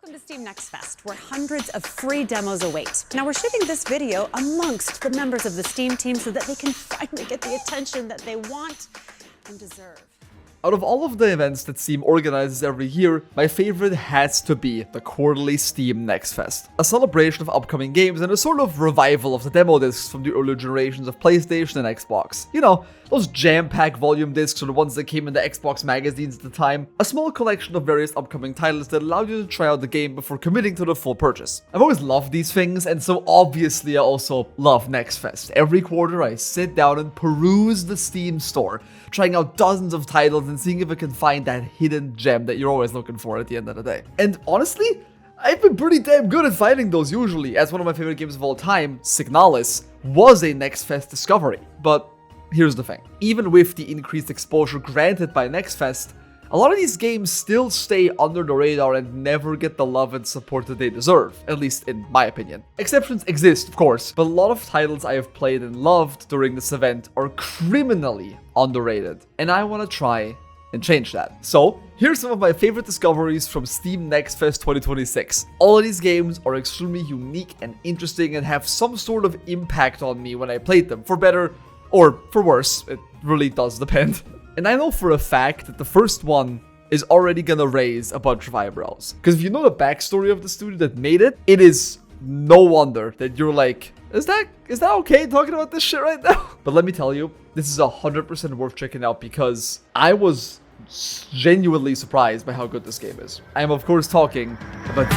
Welcome to Steam Next Fest, where hundreds of free demos await. Now we're shooting this video amongst the members of the Steam team so that they can finally get the attention that they want and deserve. Out of all of the events that Steam organizes every year, my favorite has to be the quarterly Steam Next Fest. A celebration of upcoming games and a sort of revival of the demo discs from the earlier generations of PlayStation and Xbox. You know, those jam-packed volume discs are the ones that came in the Xbox magazines at the time. A small collection of various upcoming titles that allow you to try out the game before committing to the full purchase. I've always loved these things, and so obviously I also love Next Fest. Every quarter I sit down and peruse the Steam store, trying out dozens of titles and seeing if I can find that hidden gem that you're always looking for at the end of the day. And honestly, I've been pretty damn good at finding those usually, as one of my favorite games of all time, Signalis, was a Next Fest discovery. But here's the thing. Even with the increased exposure granted by Next Fest, a lot of these games still stay under the radar and never get the love and support that they deserve, at least in my opinion. Exceptions exist, of course, but a lot of titles I have played and loved during this event are criminally underrated, and I want to try and change that. So, here's some of my favorite discoveries from Steam Next Fest 2026. All of these games are extremely unique and interesting and have some sort of impact on me when I played them, for better or for worse. It really does depend. And I know for a fact that the first one is already gonna raise a bunch of eyebrows. Because if you know the backstory of the studio that made it, it is no wonder that you're like, is that okay talking about this shit right now? But let me tell you, this is 100% worth checking out because I was genuinely surprised by how good this game is. I am of course talking about...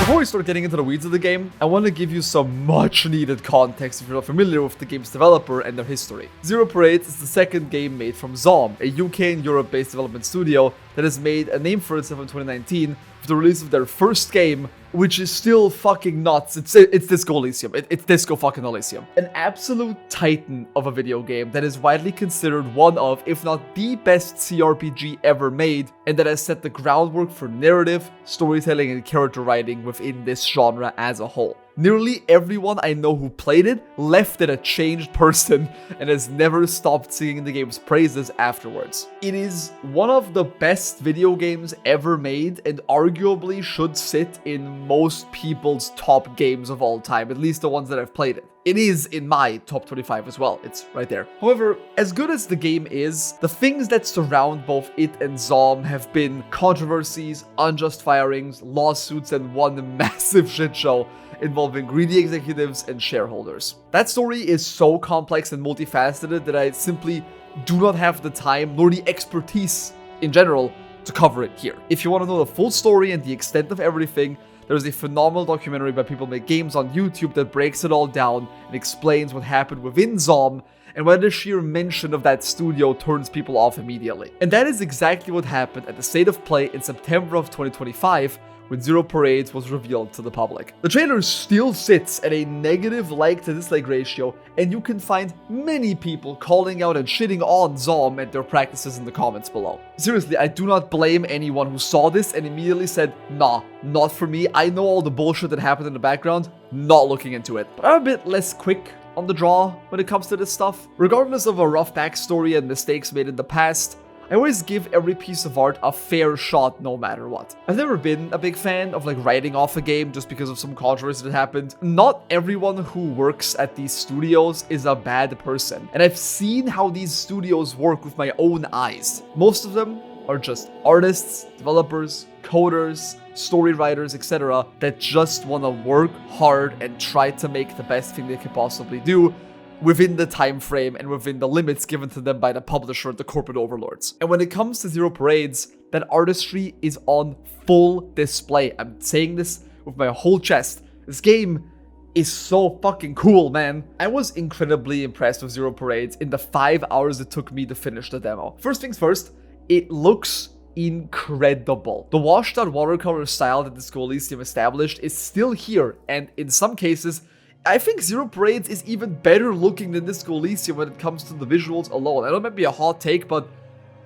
Before we start getting into the weeds of the game, I want to give you some much needed context if you're not familiar with the game's developer and their history. Zero Parades is the second game made from Zom, a UK and Europe based development studio that has made a name for itself in 2019 with the release of their first game, which is still fucking nuts. It's Disco Elysium. It's Disco fucking Elysium. An absolute titan of a video game that is widely considered one of, if not the best CRPG ever made, and that has set the groundwork for narrative, storytelling, and character writing within this genre as a whole. Nearly everyone I know who played it left it a changed person and has never stopped singing the game's praises afterwards. It is one of the best video games ever made and arguably should sit in most people's top games of all time, at least the ones that I've played it. It is in my top 25 as well, it's right there. However, as good as the game is, the things that surround both it and Zom have been controversies, unjust firings, lawsuits, and one massive shit show involving greedy executives and shareholders. That story is so complex and multifaceted that I simply do not have the time nor the expertise in general to cover it here. If you want to know the full story and the extent of everything, there's a phenomenal documentary by People Make Games on YouTube that breaks it all down and explains what happened within Zom and why the sheer mention of that studio turns people off immediately. And that is exactly what happened at the State of Play in September of 2025 when Zero Parades was revealed to the public. The trailer still sits at a negative like to dislike ratio, and you can find many people calling out and shitting on Zom and their practices in the comments below. Seriously, I do not blame anyone who saw this and immediately said, nah, not for me, I know all the bullshit that happened in the background, not looking into it. But I'm a bit less quick on the draw when it comes to this stuff. Regardless of a rough backstory and mistakes made in the past, I always give every piece of art a fair shot no matter what. I've never been a big fan of writing off a game just because of some controversy that happened. Not everyone who works at these studios is a bad person, and I've seen how these studios work with my own eyes. Most of them are just artists, developers, coders, story writers, etc. that just want to work hard and try to make the best thing they can possibly do within the time frame and within the limits given to them by the publisher and the corporate overlords. And when it comes to Zero Parades, that artistry is on full display. I'm saying this with my whole chest. This game is so fucking cool, man. I was incredibly impressed with Zero Parades in the 5 hours it took me to finish the demo. First things first, it looks incredible. The washed out watercolor style that Disco Elysium established is still here, and in some cases, I think Zero Parades is even better looking than Disco Elysium when it comes to the visuals alone. I know it might be a hot take, but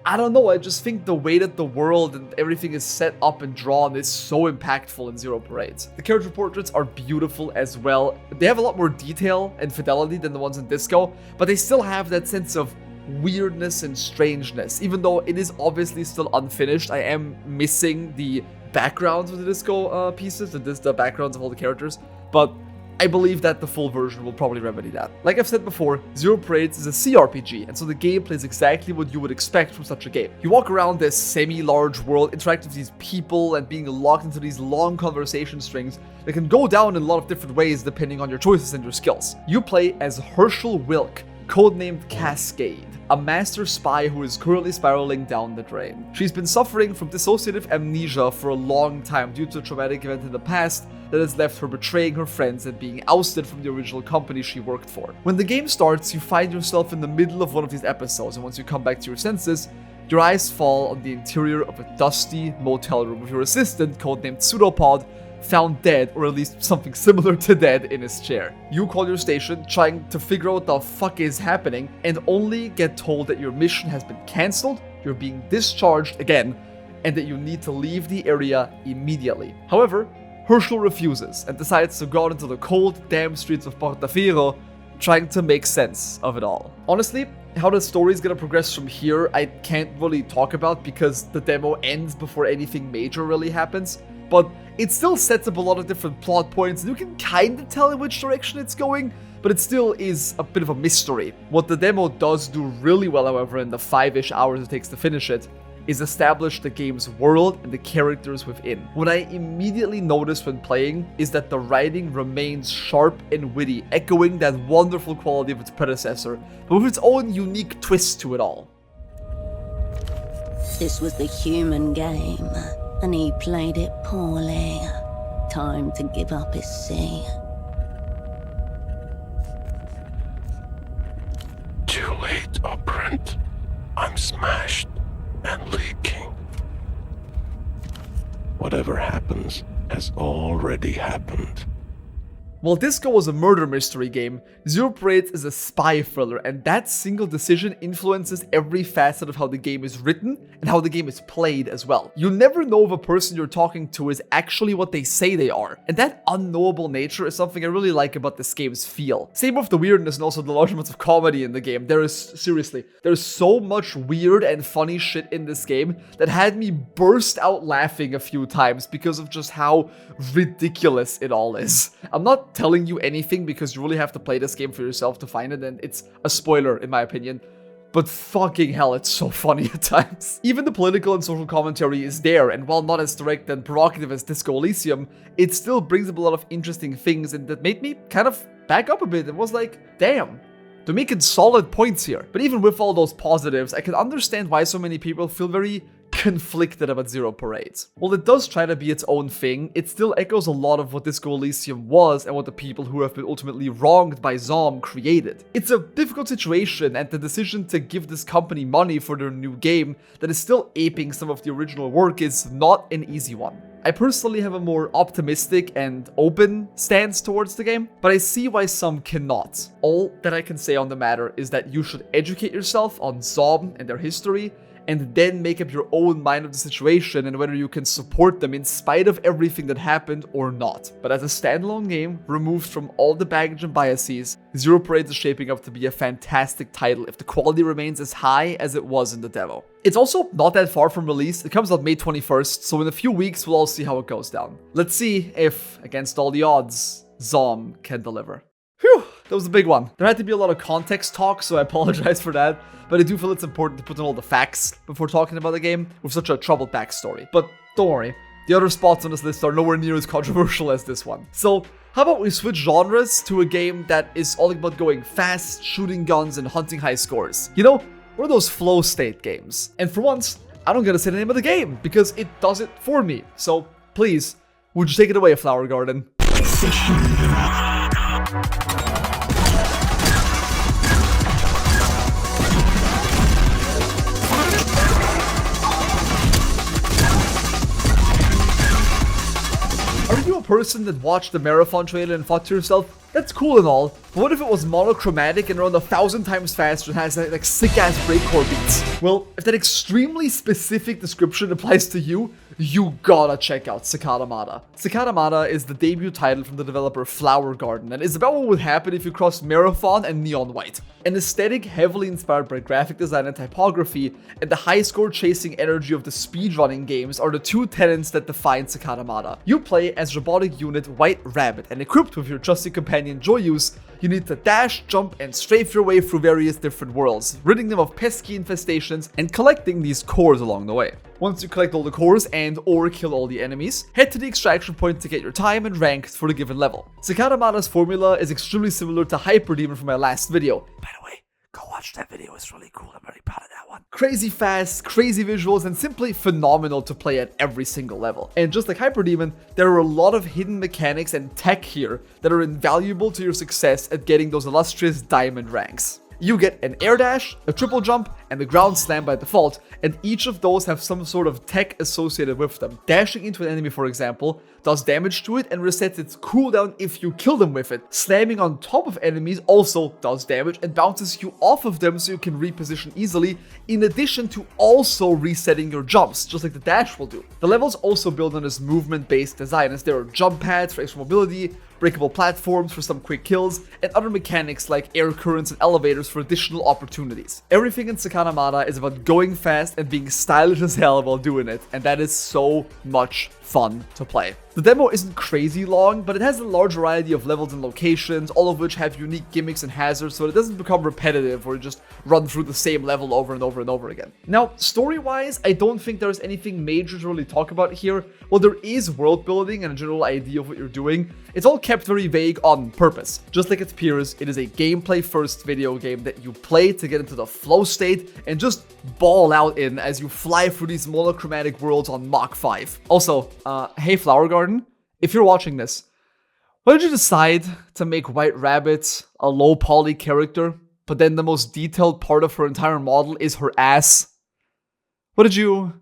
I don't know, I just think the way that the world and everything is set up and drawn is so impactful in Zero Parade. The character portraits are beautiful as well. They have a lot more detail and fidelity than the ones in Disco, but they still have that sense of weirdness and strangeness. Even though it is obviously still unfinished, I am missing the backgrounds of the Disco pieces, the backgrounds of all the characters, but I believe that the full version will probably remedy that. Like I've said before, Zero Parades is a CRPG, and so the gameplay is exactly what you would expect from such a game. You walk around this semi-large world, interact with these people, and being locked into these long conversation strings that can go down in a lot of different ways depending on your choices and your skills. You play as Herschel Wilk, codenamed Cascade, a master spy who is currently spiraling down the drain. She's been suffering from dissociative amnesia for a long time due to a traumatic event in the past that has left her betraying her friends and being ousted from the original company she worked for. When the game starts, you find yourself in the middle of one of these episodes, and once you come back to your senses, your eyes fall on the interior of a dusty motel room with your assistant, codenamed Pseudopod, found dead, or at least something similar to dead, in his chair. You call your station, trying to figure out what the fuck is happening, and only get told that your mission has been cancelled, you're being discharged again, and that you need to leave the area immediately. However, Herschel refuses and decides to go out into the cold, damp streets of Portaferro, trying to make sense of it all. Honestly, how the story is gonna progress from here, I can't really talk about because the demo ends before anything major really happens, but it still sets up a lot of different plot points, and you can kinda tell in which direction it's going, but it still is a bit of a mystery. What the demo does do really well, however, in the 5-ish hours it takes to finish it, is establish the game's world and the characters within. What I immediately noticed when playing is that the writing remains sharp and witty, echoing that wonderful quality of its predecessor, but with its own unique twist to it all. This was the human game, and he played it poorly. Time to give up his sea. Too late, Operant. I'm smashed and leaking. Whatever happens has already happened. While Disco was a murder mystery game, Zero Parades is a spy thriller, and that single decision influences every facet of how the game is written and how the game is played as well. You never know if a person you're talking to is actually what they say they are, and that unknowable nature is something I really like about this game's feel. Same with the weirdness and also the large amounts of comedy in the game. There's so much weird and funny shit in this game that had me burst out laughing a few times because of just how ridiculous it all is. I'm not telling you anything because you really have to play this game for yourself to find it, and it's a spoiler in my opinion, but fucking hell, it's so funny at times. Even the political and social commentary is there, and while not as direct and provocative as Disco Elysium, it still brings up a lot of interesting things, and that made me kind of back up a bit and was like, damn, they're making solid points here. But even with all those positives, I can understand why so many people feel very conflicted about Zero Parades. While it does try to be its own thing, it still echoes a lot of what Disco Elysium was and what the people who have been ultimately wronged by Zom created. It's a difficult situation, and the decision to give this company money for their new game that is still aping some of the original work is not an easy one. I personally have a more optimistic and open stance towards the game, but I see why some cannot. All that I can say on the matter is that you should educate yourself on Zom and their history, and then make up your own mind of the situation and whether you can support them in spite of everything that happened or not. But as a standalone game, removed from all the baggage and biases, Zero Parades is shaping up to be a fantastic title if the quality remains as high as it was in the demo. It's also not that far from release. It comes out May 21st, so in a few weeks we'll all see how it goes down. Let's see if, against all the odds, Zom can deliver. Phew, that was a big one. There had to be a lot of context talk, so I apologize for that, but I do feel it's important to put in all the facts before talking about the game with such a troubled backstory. But don't worry, the other spots on this list are nowhere near as controversial as this one. So how about we switch genres to a game that is all about going fast, shooting guns, and hunting high scores. You know, one of those flow state games. And for once, I don't gotta say the name of the game because it does it for me. So please, would you take it away, Flower Garden? person that watched the marathon trailer and thought to yourself, that's cool and all, but what if it was monochromatic and around 1,000 times faster and has like sick-ass breakcore beats? Well, if that extremely specific description applies to you, you gotta check out CICADAMATA. CICADAMATA is the debut title from the developer Flower Garden, and is about what would happen if you crossed Marathon and Neon White. An aesthetic heavily inspired by graphic design and typography, and the high score chasing energy of the speedrunning games are the two tenets that define CICADAMATA. You play as robotic unit White Rabbit, and equipped with your trusty companion Joyous, you need to dash, jump, and strafe your way through various different worlds, ridding them of pesky infestations and collecting these cores along the way. Once you collect all the cores and or kill all the enemies, head to the extraction point to get your time and rank for the given level. CICADAMATA's formula is extremely similar to Hyperdemon from my last video. By the way, go watch that video, it's really cool, I'm very proud of that one. Crazy fast, crazy visuals, and simply phenomenal to play at every single level. And just like Hyperdemon, there are a lot of hidden mechanics and tech here that are invaluable to your success at getting those illustrious diamond ranks. You get an air dash, a triple jump, and a ground slam by default, and each of those have some sort of tech associated with them. Dashing into an enemy, for example, does damage to it and resets its cooldown if you kill them with it. Slamming on top of enemies also does damage and bounces you off of them so you can reposition easily, in addition to also resetting your jumps, just like the dash will do. The levels also build on this movement-based design, as there are jump pads for extra mobility, breakable platforms for some quick kills, and other mechanics like air currents and elevators for additional opportunities. Everything in CICADAMATA is about going fast and being stylish as hell while doing it, and that is so much fun to play. The demo isn't crazy long, but it has a large variety of levels and locations, all of which have unique gimmicks and hazards, so it doesn't become repetitive or just run through the same level over and over and over again. Now, story-wise, I don't think there's anything major to really talk about here. While there is world building and a general idea of what you're doing, it's all kept very vague on purpose. Just like its peers, it is a gameplay-first video game that you play to get into the flow state and just ball out in as you fly through these monochromatic worlds on Mach 5. Also, hey Flower Garden, if you're watching this, why did you decide to make White Rabbit a low poly character, but then the most detailed part of her entire model is her ass? What did you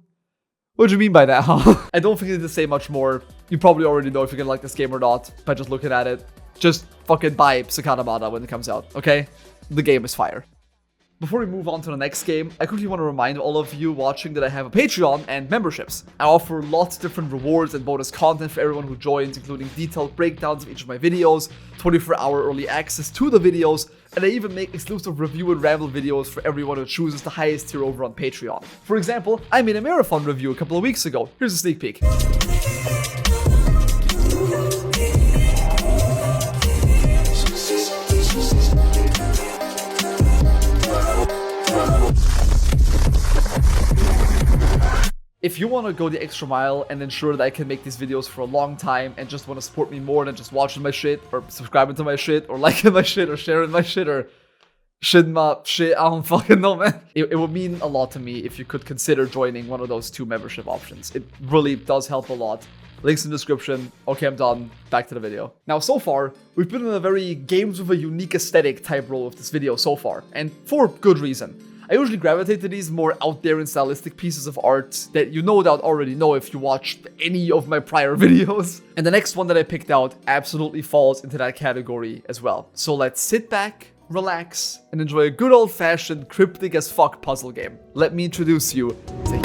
mean by that, huh? I don't think I need to say much more. You probably already know if you're gonna like this game or not by just looking at it. Just fucking buy CICADAMATA when it comes out, okay? The game is fire. Before we move on to the next game, I quickly want to remind all of you watching that I have a Patreon and memberships. I offer lots of different rewards and bonus content for everyone who joins, including detailed breakdowns of each of my videos, 24-hour early access to the videos, and I even make exclusive review and ramble videos for everyone who chooses the highest tier over on Patreon. For example, I made a marathon review a couple of weeks ago. Here's a sneak peek. If you want to go the extra mile and ensure that I can make these videos for a long time and just want to support me more than just watching my shit or subscribing to my shit or liking my shit or sharing my shit or shitting my shit, I don't fucking know, man. It would mean a lot to me if you could consider joining one of those two membership options. It really does help a lot. Links in the description. Okay, I'm done. Back to the video. Now, so far, we've been in a very games with a unique aesthetic type role with this video so far, and for good reason. I usually gravitate to these more out there and stylistic pieces of art that you no doubt already know if you watched any of my prior videos. And the next one that I picked out absolutely falls into that category as well. So let's sit back, relax, and enjoy a good old-fashioned cryptic as fuck puzzle game. Let me introduce you to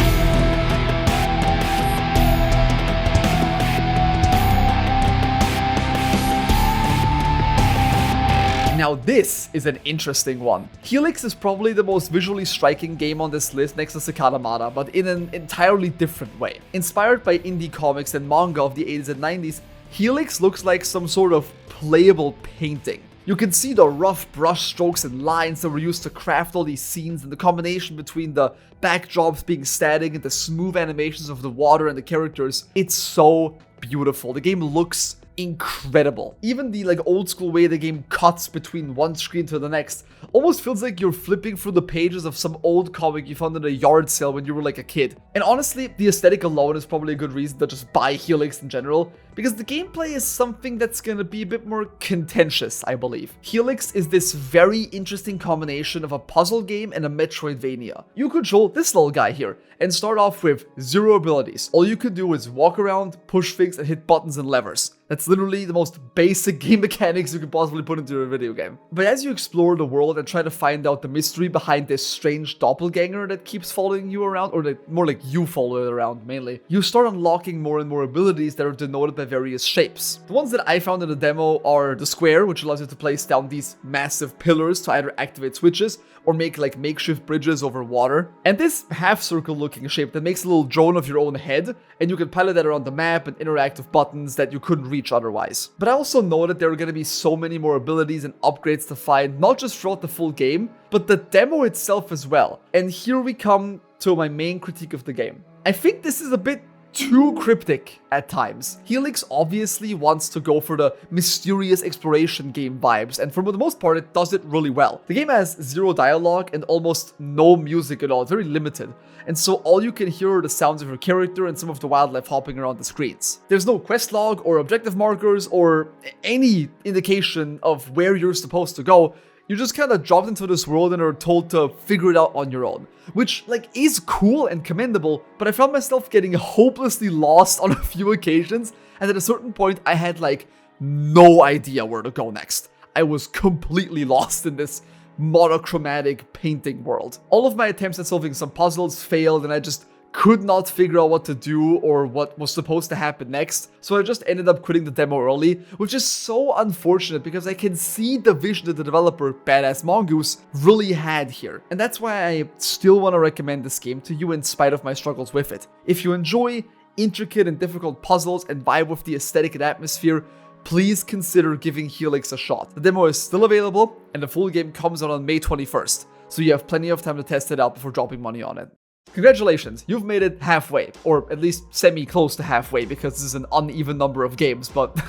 Now this is an interesting one. Helix is probably the most visually striking game on this list next to CICADAMATA, but in an entirely different way. Inspired by indie comics and manga of the 80s and 90s, Helix looks like some sort of playable painting. You can see the rough brush strokes and lines that were used to craft all these scenes, and the combination between the backdrops being static and the smooth animations of the water and the characters. It's so beautiful. The game looks incredible. Even the old school way the game cuts between one screen to the next almost feels like you're flipping through the pages of some old comic you found in a yard sale when you were like a kid. And honestly, the aesthetic alone is probably a good reason to just buy Helix in general, because the gameplay is something that's gonna be a bit more contentious, I believe. Helix is this very interesting combination of a puzzle game and a Metroidvania. You control this little guy here and start off with 0 abilities. All you can do is walk around, push things, and hit buttons and levers. That's literally the most basic game mechanics you can possibly put into a video game. But as you explore the world and try to find out the mystery behind this strange doppelganger that keeps following you around, or more like you follow it around mainly, you start unlocking more and more abilities that are denoted by various shapes. The ones that I found in the demo are the square, which allows you to place down these massive pillars to either activate switches or make like makeshift bridges over water. And this half circle looking shape that makes a little drone of your own head, and you can pilot that around the map and interact with buttons that you couldn't reach otherwise. But I also know that there are going to be so many more abilities and upgrades to find, not just throughout the full game, but the demo itself as well. And here we come to my main critique of the game. I think this is a bit too cryptic at times. Helix obviously wants to go for the mysterious exploration game vibes, and for the most part it does it really well. The game has 0 dialogue and almost no music at all. It's very limited, and so all you can hear are the sounds of your character and some of the wildlife hopping around the screens. There's no quest log or objective markers or any indication of where you're supposed to go. You just kind of dropped into this world and are told to figure it out on your own, which like is cool and commendable, but I found myself getting hopelessly lost on a few occasions, and at a certain point I had like no idea where to go next. I was completely lost in this monochromatic painting world. All of my attempts at solving some puzzles failed, and I just could not figure out what to do or what was supposed to happen next, so I just ended up quitting the demo early, which is so unfortunate because I can see the vision that the developer, Badass Mongoose, really had here. And that's why I still want to recommend this game to you in spite of my struggles with it. If you enjoy intricate and difficult puzzles and vibe with the aesthetic and atmosphere, please consider giving Helix a shot. The demo is still available, and the full game comes out on May 21st, so you have plenty of time to test it out before dropping money on it. Congratulations, you've made it halfway, or at least semi-close to halfway, because this is an uneven number of games, but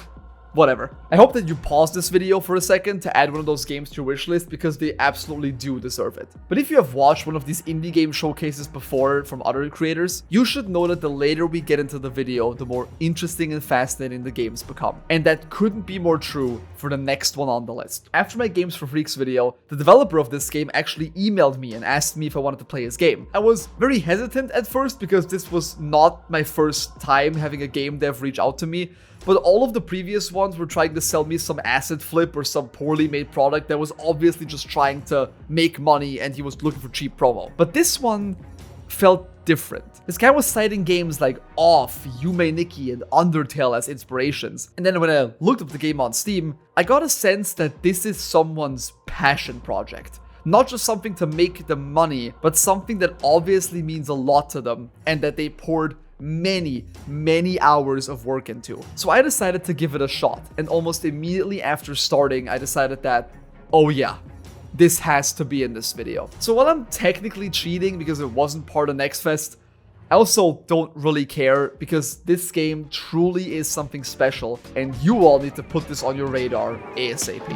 whatever. I hope that you pause this video for a second to add one of those games to your wishlist, because they absolutely do deserve it. But if you have watched one of these indie game showcases before from other creators, you should know that the later we get into the video, the more interesting and fascinating the games become. And that couldn't be more true for the next one on the list. After my Games for Freaks video, the developer of this game actually emailed me and asked me if I wanted to play his game. I was very hesitant at first because this was not my first time having a game dev reach out to me, but all of the previous ones were trying to sell me some asset flip or some poorly made product that was obviously just trying to make money, and he was looking for cheap promo. But this one felt different. This guy was citing games like Off, Yume Nikki, and Undertale as inspirations. And then when I looked up the game on Steam, I got a sense that this is someone's passion project. Not just something to make them money, but something that obviously means a lot to them and that they poured many hours of work into. So I decided to give it a shot, and almost immediately after starting, I decided that, oh yeah, this has to be in this video. So while I'm technically cheating because it wasn't part of Next Fest, I also don't really care because this game truly is something special, and you all need to put this on your radar ASAP.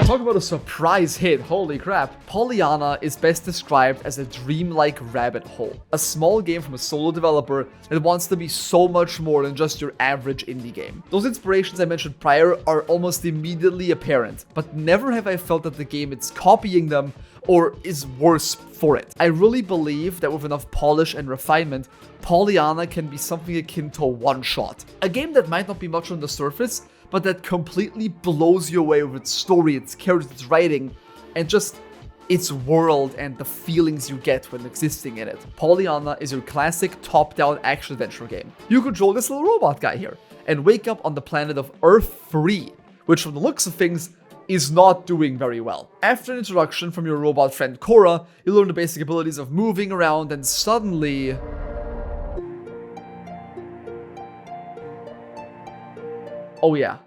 Talk about a surprise hit, holy crap. Pollyanna is best described as a dreamlike rabbit hole. A small game from a solo developer that wants to be so much more than just your average indie game. Those inspirations I mentioned prior are almost immediately apparent, but never have I felt that the game is copying them or is worse for it. I really believe that with enough polish and refinement, Pollyanna can be something akin to a one-shot. A game that might not be much on the surface, but that completely blows you away with its story, its characters, its writing, and just its world and the feelings you get when existing in it. Pollyanna is your classic top-down action-adventure game. You control this little robot guy here, and wake up on the planet of Earth 3, which from the looks of things is not doing very well. After an introduction from your robot friend Cora, you learn the basic abilities of moving around, and suddenly... oh yeah,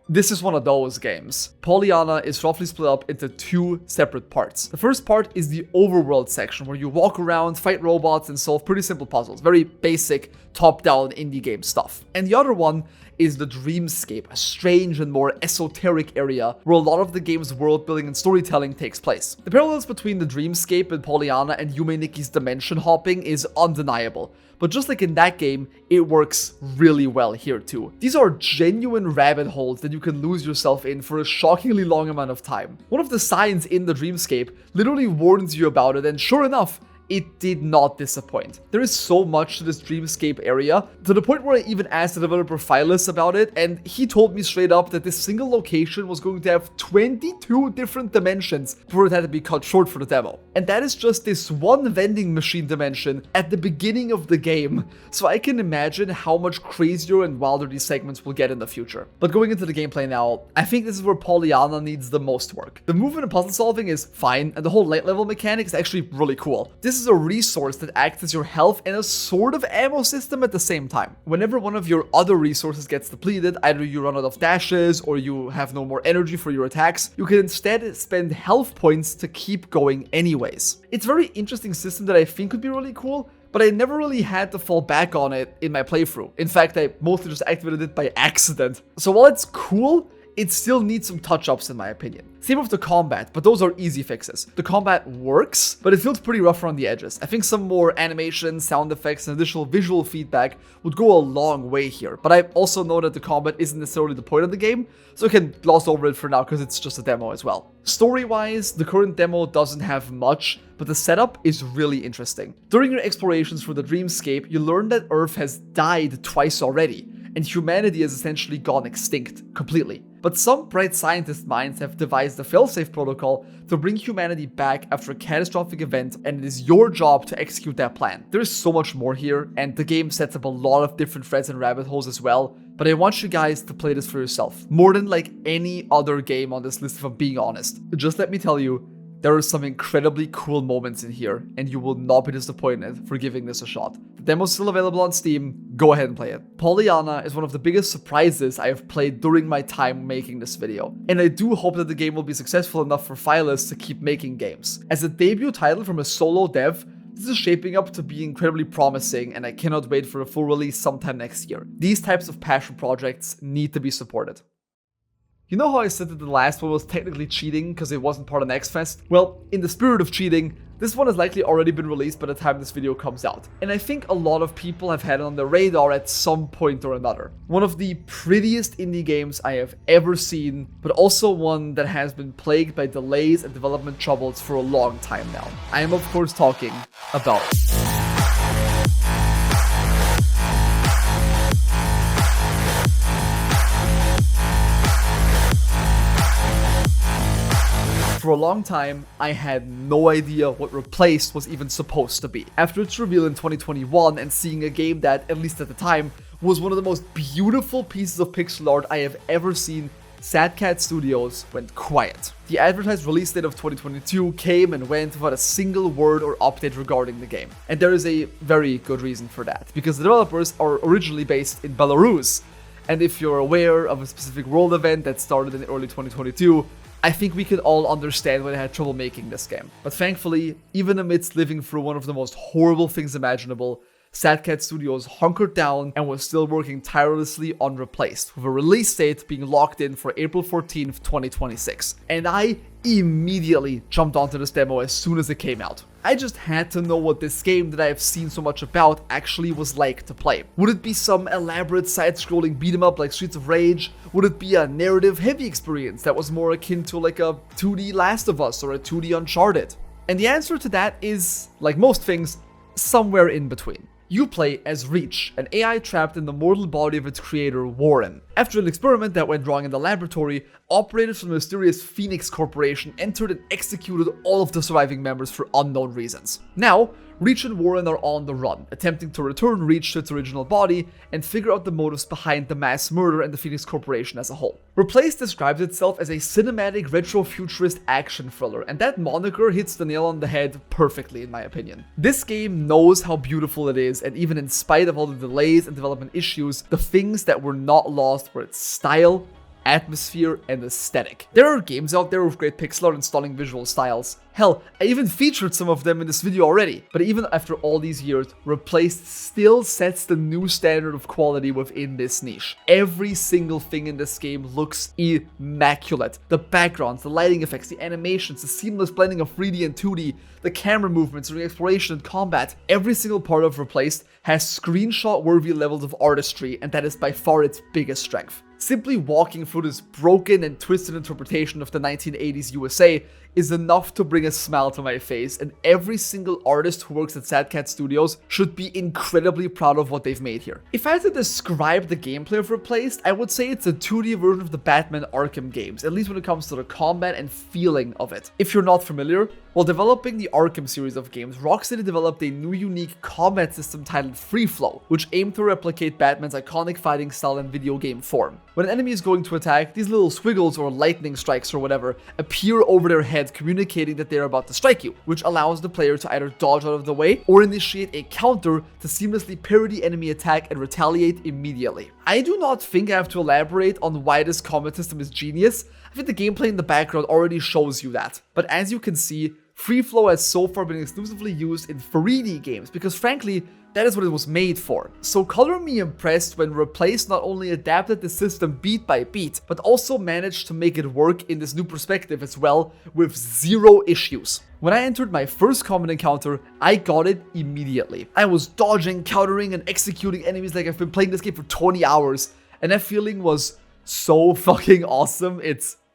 this is one of those games. Pollyanna is roughly split up into 2 separate parts. The first part is the overworld section, where you walk around, fight robots, and solve pretty simple puzzles. Very basic, top-down indie game stuff. And the other one is the Dreamscape, a strange and more esoteric area where a lot of the game's world building and storytelling takes place. The parallels between the Dreamscape and Pollyanna and Yume Nikki's dimension hopping is undeniable, but just like in that game, it works really well here too. These are genuine rabbit holes that you can lose yourself in for a shockingly long amount of time. One of the signs in the Dreamscape literally warns you about it, and sure enough, it did not disappoint. There is so much to this Dreamscape area, to the point where I even asked the developer Phyllis about it, and he told me straight up that this single location was going to have 22 different dimensions before it had to be cut short for the demo. And that is just this one vending machine dimension at the beginning of the game, so I can imagine how much crazier and wilder these segments will get in the future. But going into the gameplay now, I think this is where Pollyanna needs the most work. The movement and puzzle solving is fine, and the whole light level mechanic is actually really cool. This is a resource that acts as your health and a sort of ammo system at the same time. Whenever one of your other resources gets depleted, either you run out of dashes or you have no more energy for your attacks, you can instead spend health points to keep going anyways. It's a very interesting system that I think could be really cool, but I never really had to fall back on it in my playthrough. In fact, I mostly just activated it by accident. So while it's cool, it still needs some touch-ups in my opinion. Same with the combat, but those are easy fixes. The combat works, but it feels pretty rough around the edges. I think some more animation, sound effects, and additional visual feedback would go a long way here. But I also know that the combat isn't necessarily the point of the game, so I can gloss over it for now because it's just a demo as well. Story-wise, the current demo doesn't have much, but the setup is really interesting. During your explorations for the Dreamscape, you learn that Earth has died twice already, and humanity has essentially gone extinct completely. But some bright scientist minds have devised a failsafe protocol to bring humanity back after a catastrophic event, and it is your job to execute that plan. There is so much more here, and the game sets up a lot of different threads and rabbit holes as well, but I want you guys to play this for yourself. More than like any other game on this list, if I'm being honest. Just let me tell you, there are some incredibly cool moments in here, and you will not be disappointed for giving this a shot. The demo's still available on Steam, go ahead and play it. Pollyanna is one of the biggest surprises I have played during my time making this video, and I do hope that the game will be successful enough for Phyllis to keep making games. As a debut title from a solo dev, this is shaping up to be incredibly promising, and I cannot wait for a full release sometime next year. These types of passion projects need to be supported. You know how I said that the last one was technically cheating because it wasn't part of X-Fest? Well, in the spirit of cheating, this one has likely already been released by the time this video comes out. And I think a lot of people have had it on their radar at some point or another. One of the prettiest indie games I have ever seen, but also one that has been plagued by delays and development troubles for a long time now. I am of course talking about For a long time, I had no idea what Replaced was even supposed to be. After its reveal in 2021 and seeing a game that, at least at the time, was one of the most beautiful pieces of pixel art I have ever seen, Sad Cat Studios went quiet. The advertised release date of 2022 came and went without a single word or update regarding the game. And there is a very good reason for that, because the developers are originally based in Belarus. And if you're aware of a specific world event that started in early 2022, I think we can all understand why they had trouble making this game. But thankfully, even amidst living through one of the most horrible things imaginable, Sad Cat Studios hunkered down and was still working tirelessly on Replaced, with a release date being locked in for April 14th, 2026. And I immediately jumped onto this demo as soon as it came out. I just had to know what this game that I have seen so much about actually was like to play. Would it be some elaborate side-scrolling beat-em-up like Streets of Rage? Would it be a narrative-heavy experience that was more akin to like a 2D Last of Us or a 2D Uncharted? And the answer to that is, like most things, somewhere in between. You play as Reach, an AI trapped in the mortal body of its creator, Warren. After an experiment that went wrong in the laboratory, operators from the mysterious Phoenix Corporation entered and executed all of the surviving members for unknown reasons. Now, Reach and Warren are on the run, attempting to return Reach to its original body and figure out the motives behind the mass murder and the Phoenix Corporation as a whole. Replaced describes itself as a cinematic retro-futurist action thriller, and that moniker hits the nail on the head perfectly in my opinion. This game knows how beautiful it is, and even in spite of all the delays and development issues, the things that were not lost were its style, atmosphere, and aesthetic. There are games out there with great pixel art and stunning visual styles. Hell, I even featured some of them in this video already. But even after all these years, Replaced still sets the new standard of quality within this niche. Every single thing in this game looks immaculate. The backgrounds, the lighting effects, the animations, the seamless blending of 3D and 2D, the camera movements during exploration and combat. Every single part of Replaced has screenshot-worthy levels of artistry, and that is by far its biggest strength. Simply walking through this broken and twisted interpretation of the 1980s USA is enough to bring a smile to my face, and every single artist who works at SadCat Studios should be incredibly proud of what they've made here. If I had to describe the gameplay of Replaced, I would say it's a 2D version of the Batman Arkham games, at least when it comes to the combat and feeling of it. If you're not familiar, while developing the Arkham series of games, Rocksteady developed a new unique combat system titled Free Flow, which aimed to replicate Batman's iconic fighting style in video game form. When an enemy is going to attack, these little squiggles or lightning strikes or whatever appear over their head, communicating that they're about to strike you, which allows the player to either dodge out of the way or initiate a counter to seamlessly parry enemy attack and retaliate immediately. I do not think I have to elaborate on why this combat system is genius. I think the gameplay in the background already shows you that. But as you can see, Free Flow has so far been exclusively used in 3D games because frankly, that is what it was made for. So color me impressed when Replaced not only adapted the system beat by beat, but also managed to make it work in this new perspective as well with zero issues. When I entered my first combat encounter, I got it immediately. I was dodging, countering, and executing enemies like I've been playing this game for 20 hours, and that feeling was so fucking awesome.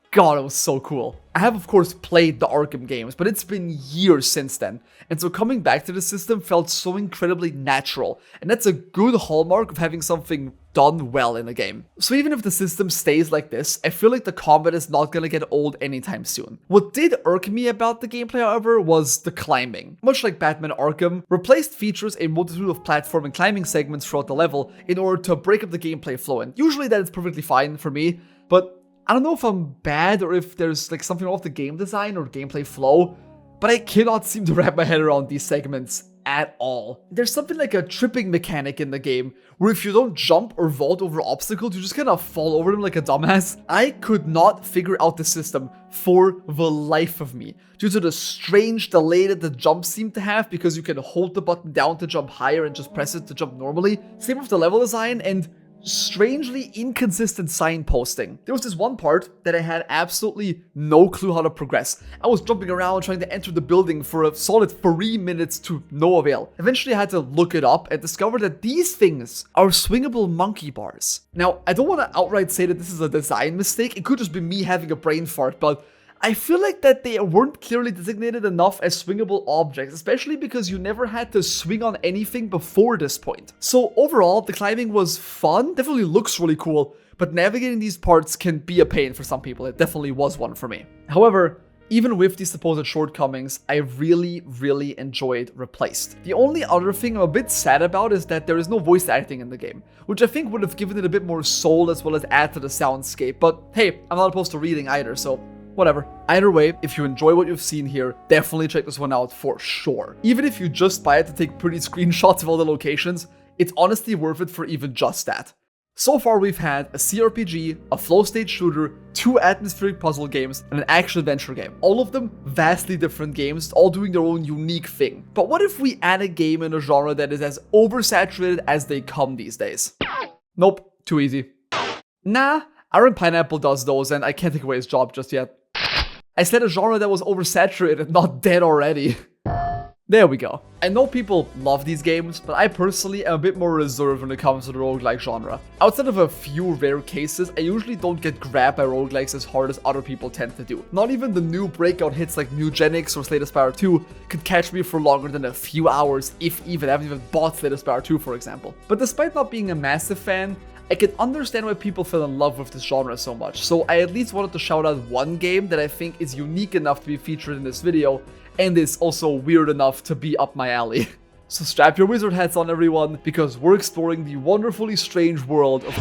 God, it was so cool. I have of course played the Arkham games, but it's been years since then, and so coming back to the system felt so incredibly natural, and that's a good hallmark of having something done well in a game. So even if the system stays like this, I feel like the combat is not gonna get old anytime soon. What did irk me about the gameplay, however, was the climbing. Much like Batman Arkham, Replaced features a multitude of platform and climbing segments throughout the level in order to break up the gameplay flow, and usually that is perfectly fine for me, but I don't know if I'm bad or if there's like something wrong with the game design or gameplay flow, but I cannot seem to wrap my head around these segments at all. There's something like a tripping mechanic in the game where if you don't jump or vault over obstacles, you just kind of fall over them like a dumbass. I could not figure out the system for the life of me due to the strange delay that the jumps seem to have because you can hold the button down to jump higher and just press it to jump normally. Same with the level design and strangely inconsistent signposting. There was this one part that I had absolutely no clue how to progress. I was jumping around trying to enter the building for a solid 3 minutes to no avail. Eventually I had to look it up and discover that these things are swingable monkey bars. Now, I don't want to outright say that this is a design mistake. It could just be me having a brain fart, but I feel like that they weren't clearly designated enough as swingable objects, especially because you never had to swing on anything before this point. So overall, the climbing was fun, definitely looks really cool, but navigating these parts can be a pain for some people. It definitely was one for me. However, even with these supposed shortcomings, I really enjoyed Replaced. The only other thing I'm a bit sad about is that there is no voice acting in the game, which I think would have given it a bit more soul as well as add to the soundscape, but hey, I'm not opposed to reading either, so whatever. Either way, if you enjoy what you've seen here, definitely check this one out for sure. Even if you just buy it to take pretty screenshots of all the locations, it's honestly worth it for even just that. So far we've had a CRPG, a flow state shooter, 2 atmospheric puzzle games, and an action-adventure game. All of them vastly different games, all doing their own unique thing. But what if we add a game in a genre that is as oversaturated as they come these days? Nope, too easy. Nah, Aaron Pineapple does those and I can't take away his job just yet. I said a genre that was oversaturated, not dead already. There we go. I know people love these games, but I personally am a bit more reserved when it comes to the roguelike genre. Outside of a few rare cases, I usually don't get grabbed by roguelikes as hard as other people tend to do. Not even the new breakout hits like Nugenics or Slay the Spire 2 could catch me for longer than a few hours, if even. I haven't even bought Slay the Spire 2, for example. But despite not being a massive fan, I can understand why people fell in love with this genre so much, so I at least wanted to shout out one game that I think is unique enough to be featured in this video, and is also weird enough to be up my alley. So strap your wizard hats on, everyone, because we're exploring the wonderfully strange world of...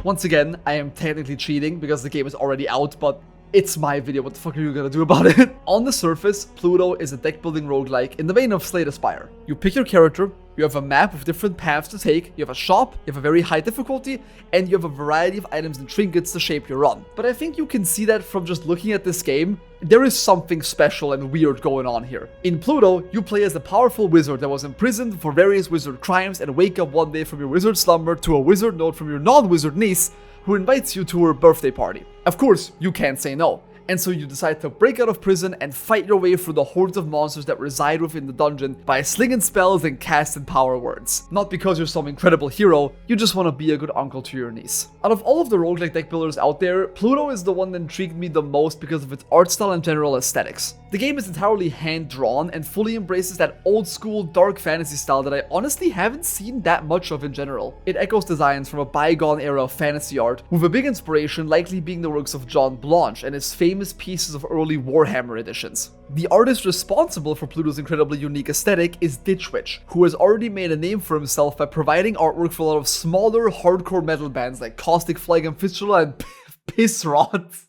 Once again, I am technically cheating because the game is already out, but it's my video, what the fuck are you gonna do about it? On the surface, Pluto is a deck building roguelike in the vein of Slay the Spire. You pick your character, you have a map with different paths to take, you have a shop, you have a very high difficulty, and you have a variety of items and trinkets to shape your run. But I think you can see that from just looking at this game, there is something special and weird going on here. In Pluto, you play as a powerful wizard that was imprisoned for various wizard crimes and wake up one day from your wizard slumber to a wizard note from your non-wizard niece who invites you to her birthday party. Of course, you can't say no. And so you decide to break out of prison and fight your way through the hordes of monsters that reside within the dungeon by slinging spells and casting power words. Not because you're some incredible hero, you just want to be a good uncle to your niece. Out of all of the roguelike deck builders out there, Pluto is the one that intrigued me the most because of its art style and general aesthetics. The game is entirely hand-drawn and fully embraces that old-school dark fantasy style that I honestly haven't seen that much of in general. It echoes designs from a bygone era of fantasy art, with a big inspiration likely being the works of John Blanche and his famous pieces of early Warhammer editions. The artist responsible for Pluto's incredibly unique aesthetic is Ditch Witch, who has already made a name for himself by providing artwork for a lot of smaller hardcore metal bands like Caustic Flag and Fistula and Piss Rods.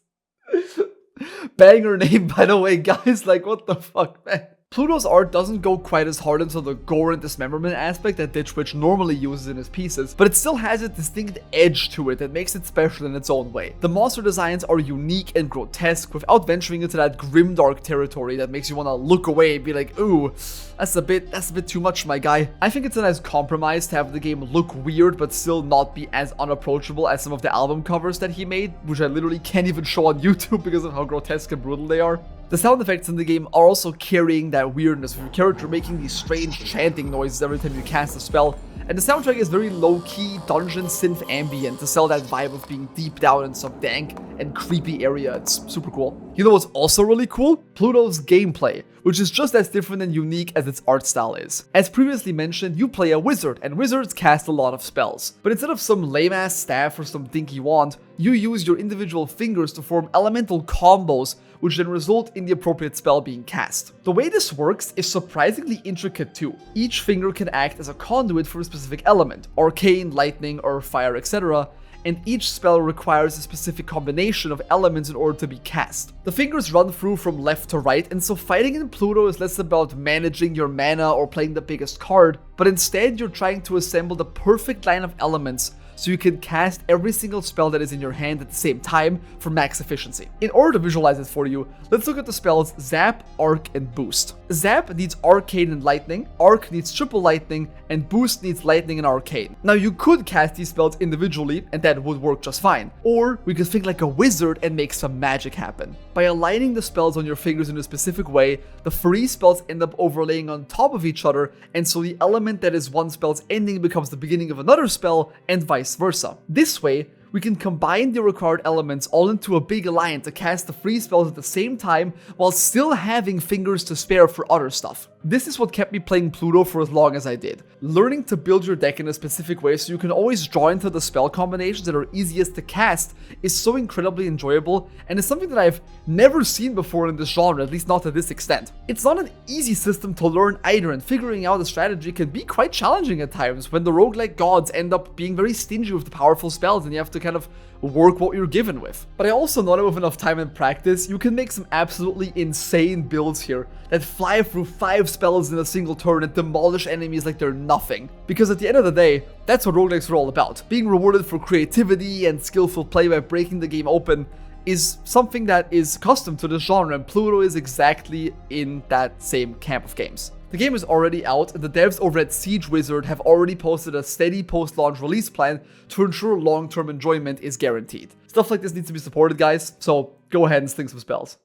Banger name, by the way, guys, like what the fuck, man. Pluto's art doesn't go quite as hard into the gore and dismemberment aspect that Ditch Witch normally uses in his pieces, but it still has a distinct edge to it that makes it special in its own way. The monster designs are unique and grotesque without venturing into that grimdark territory that makes you want to look away and be like, ooh, that's a bit too much, my guy. I think it's a nice compromise to have the game look weird but still not be as unapproachable as some of the album covers that he made, which I literally can't even show on YouTube because of how grotesque and brutal they are. The sound effects in the game are also carrying that weirdness, with your character making these strange chanting noises every time you cast a spell, and the soundtrack is very low-key dungeon synth ambient to sell that vibe of being deep down in some dank and creepy area. It's super cool. You know what's also really cool? Pluto's gameplay, which is just as different and unique as its art style is. As previously mentioned, you play a wizard, and wizards cast a lot of spells. But instead of some lame-ass staff or some dinky wand, you use your individual fingers to form elemental combos, which then result in the appropriate spell being cast. The way this works is surprisingly intricate too. Each finger can act as a conduit for a specific element, arcane, lightning, or fire, etc., and each spell requires a specific combination of elements in order to be cast. The fingers run through from left to right, and so fighting in Pluto is less about managing your mana or playing the biggest card, but instead you're trying to assemble the perfect line of elements so you can cast every single spell that is in your hand at the same time for max efficiency. In order to visualize this for you, let's look at the spells Zap, Arc, and Boost. Zap needs Arcane and Lightning, Arc needs Triple Lightning, and Boost needs Lightning and Arcane. Now you could cast these spells individually, and that would work just fine. Or we could think like a wizard and make some magic happen. By aligning the spells on your fingers in a specific way, the free spells end up overlaying on top of each other, and so the element that is one spell's ending becomes the beginning of another spell, and vice versa. This way, we can combine the required elements all into a big line to cast the free spells at the same time while still having fingers to spare for other stuff. This is what kept me playing Pluto for as long as I did. Learning to build your deck in a specific way so you can always draw into the spell combinations that are easiest to cast is so incredibly enjoyable, and is something that I've never seen before in this genre, at least not to this extent. It's not an easy system to learn either, and figuring out a strategy can be quite challenging at times when the roguelike gods end up being very stingy with the powerful spells and you have to kind of work what you're given with. But I also know that with enough time and practice, you can make some absolutely insane builds here that fly through 5 spells in a single turn and demolish enemies like they're nothing. Because at the end of the day, that's what roguelikes are all about. Being rewarded for creativity and skillful play by breaking the game open is something that is custom to this genre, and Pluto is exactly in that same camp of games. The game is already out, and the devs over at Siege Wizard have already posted a steady post-launch release plan to ensure long-term enjoyment is guaranteed. Stuff like this needs to be supported, guys, so go ahead and sling some spells.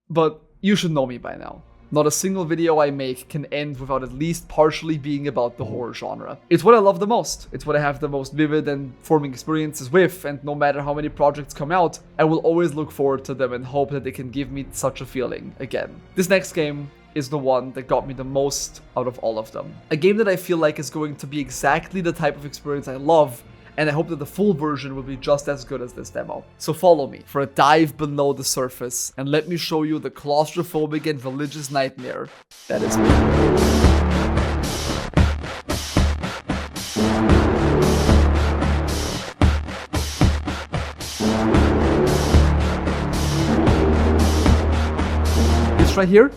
But you should know me by now. Not a single video I make can end without at least partially being about the horror genre. It's what I love the most. It's what I have the most vivid and forming experiences with, and no matter how many projects come out, I will always look forward to them and hope that they can give me such a feeling again. This next game is the one that got me the most out of all of them. A game that I feel like is going to be exactly the type of experience I love, and I hope that the full version will be just as good as this demo. So follow me for a dive below the surface, and let me show you the claustrophobic and religious nightmare that is me. This right here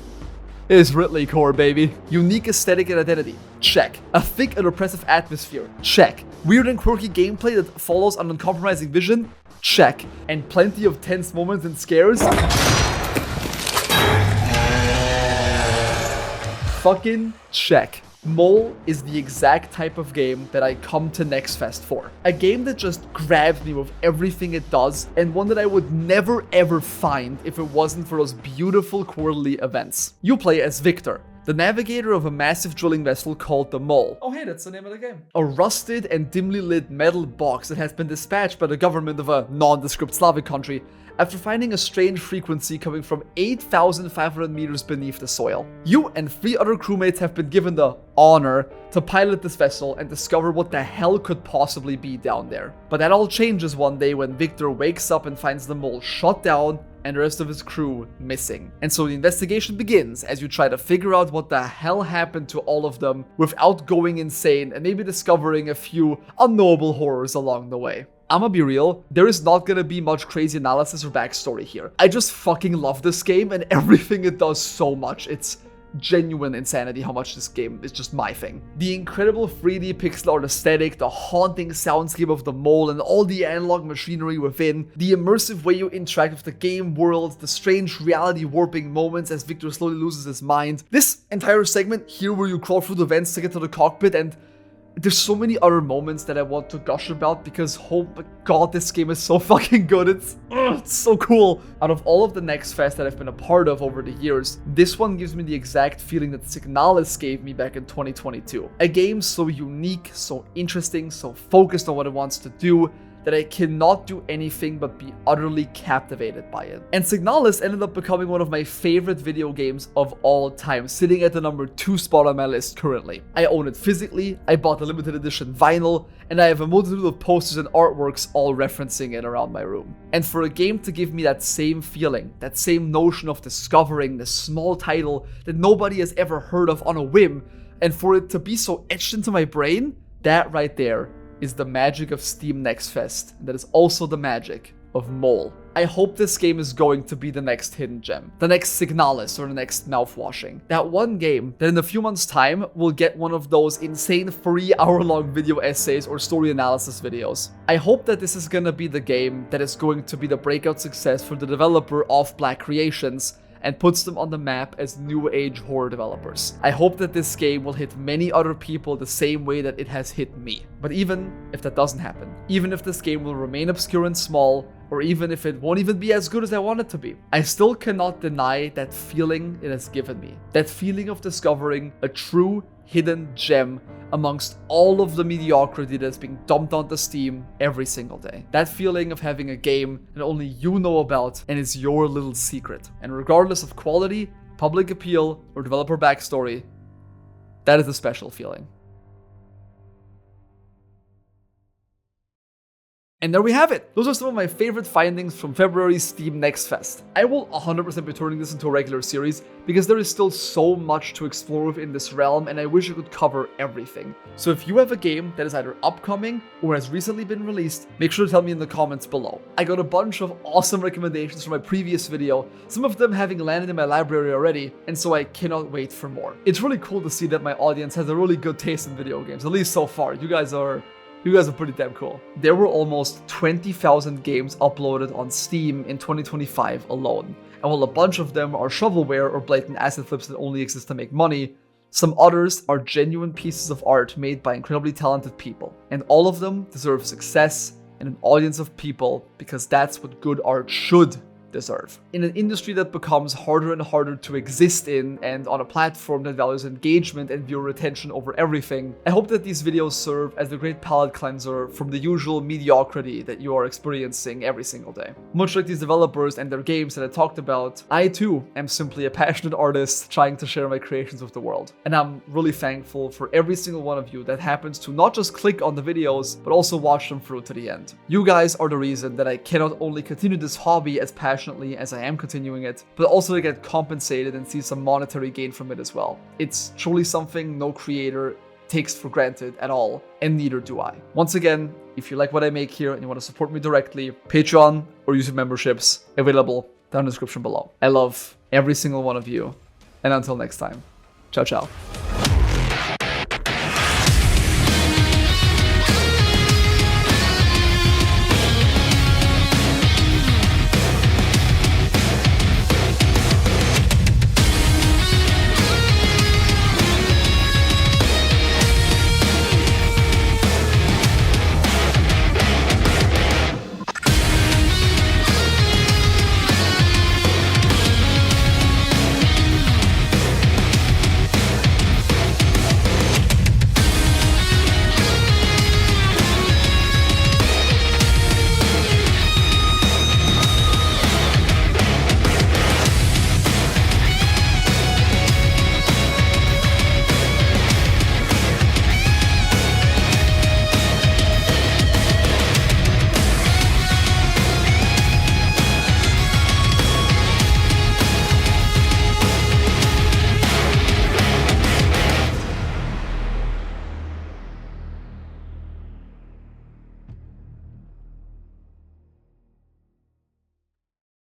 is Ridley Core, baby. Unique aesthetic and identity, check. A thick and oppressive atmosphere, check. Weird and quirky gameplay that follows an uncompromising vision, check. And plenty of tense moments and scares. Fucking check. Mole is the exact type of game that I come to Next Fest for. A game that just grabs me with everything it does, and one that I would never ever find if it wasn't for those beautiful quarterly events. You play as Victor, the navigator of a massive drilling vessel called the Mole. Oh hey, that's the name of the game. A rusted and dimly lit metal box that has been dispatched by the government of a nondescript Slavic country after finding a strange frequency coming from 8,500 meters beneath the soil. You and 3 other crewmates have been given the honor to pilot this vessel and discover what the hell could possibly be down there. But that all changes one day when Victor wakes up and finds the Mole shot down and the rest of his crew missing. And so the investigation begins as you try to figure out what the hell happened to all of them without going insane and maybe discovering a few unknowable horrors along the way. I'ma be real, there is not gonna be much crazy analysis or backstory here. I just fucking love this game and everything it does so much. It's genuine insanity how much this game is just my thing. The incredible 3D pixel art aesthetic, the haunting soundscape of the Mole and all the analog machinery within, the immersive way you interact with the game world, the strange reality warping moments as Victor slowly loses his mind. This entire segment here where you crawl through the vents to get to the cockpit, and there's so many other moments that I want to gush about because, oh my god, this game is so fucking good. It's so cool. Out of all of the Next Fest that I've been a part of over the years, this one gives me the exact feeling that Signalis gave me back in 2022. A game so unique, so interesting, so focused on what it wants to do, that I cannot do anything but be utterly captivated by it. And Signalis ended up becoming one of my favorite video games of all time, sitting at the number 2 spot on my list currently. I own it physically, I bought the limited edition vinyl, and I have a multitude of posters and artworks all referencing it around my room. And for a game to give me that same feeling, that same notion of discovering this small title that nobody has ever heard of on a whim, and for it to be so etched into my brain, that right there is the magic of Steam Next Fest. That is also the magic of Mole. I hope this game is going to be the next hidden gem, the next Signalis or the next mouthwashing. That one game that in a few months' time will get one of those insane 3-hour-long video essays or story analysis videos. I hope that this is gonna be the game that is going to be the breakout success for the developer of Black Creations and puts them on the map as new age horror developers. I hope that this game will hit many other people the same way that it has hit me. But even if that doesn't happen, even if this game will remain obscure and small, or even if it won't even be as good as I want it to be, I still cannot deny that feeling it has given me. That feeling of discovering a true hidden gem amongst all of the mediocrity that's being dumped onto Steam every single day. That feeling of having a game that only you know about and is your little secret. And regardless of quality, public appeal, or developer backstory, that is a special feeling. And there we have it. Those are some of my favorite findings from February's Steam Next Fest. I will 100% be turning this into a regular series because there is still so much to explore within this realm and I wish I could cover everything. So if you have a game that is either upcoming or has recently been released, make sure to tell me in the comments below. I got a bunch of awesome recommendations from my previous video, some of them having landed in my library already, and so I cannot wait for more. It's really cool to see that my audience has a really good taste in video games, at least so far. You guys are pretty damn cool. There were almost 20,000 games uploaded on Steam in 2025 alone. And while a bunch of them are shovelware or blatant asset flips that only exist to make money, some others are genuine pieces of art made by incredibly talented people. And all of them deserve success and an audience of people because that's what good art should deserve. In an industry that becomes harder and harder to exist in, and on a platform that values engagement and viewer retention over everything, I hope that these videos serve as a great palate cleanser from the usual mediocrity that you are experiencing every single day. Much like these developers and their games that I talked about, I too am simply a passionate artist trying to share my creations with the world. And I'm really thankful for every single one of you that happens to not just click on the videos, but also watch them through to the end. You guys are the reason that I cannot only continue this hobby as passionately as I am continuing it, but also to get compensated and see some monetary gain from it as well. It's truly something no creator takes for granted at all, and neither do I. Once again, if you like what I make here and you want to support me directly, Patreon or YouTube memberships available down in the description below. I love every single one of you. And until next time, ciao ciao.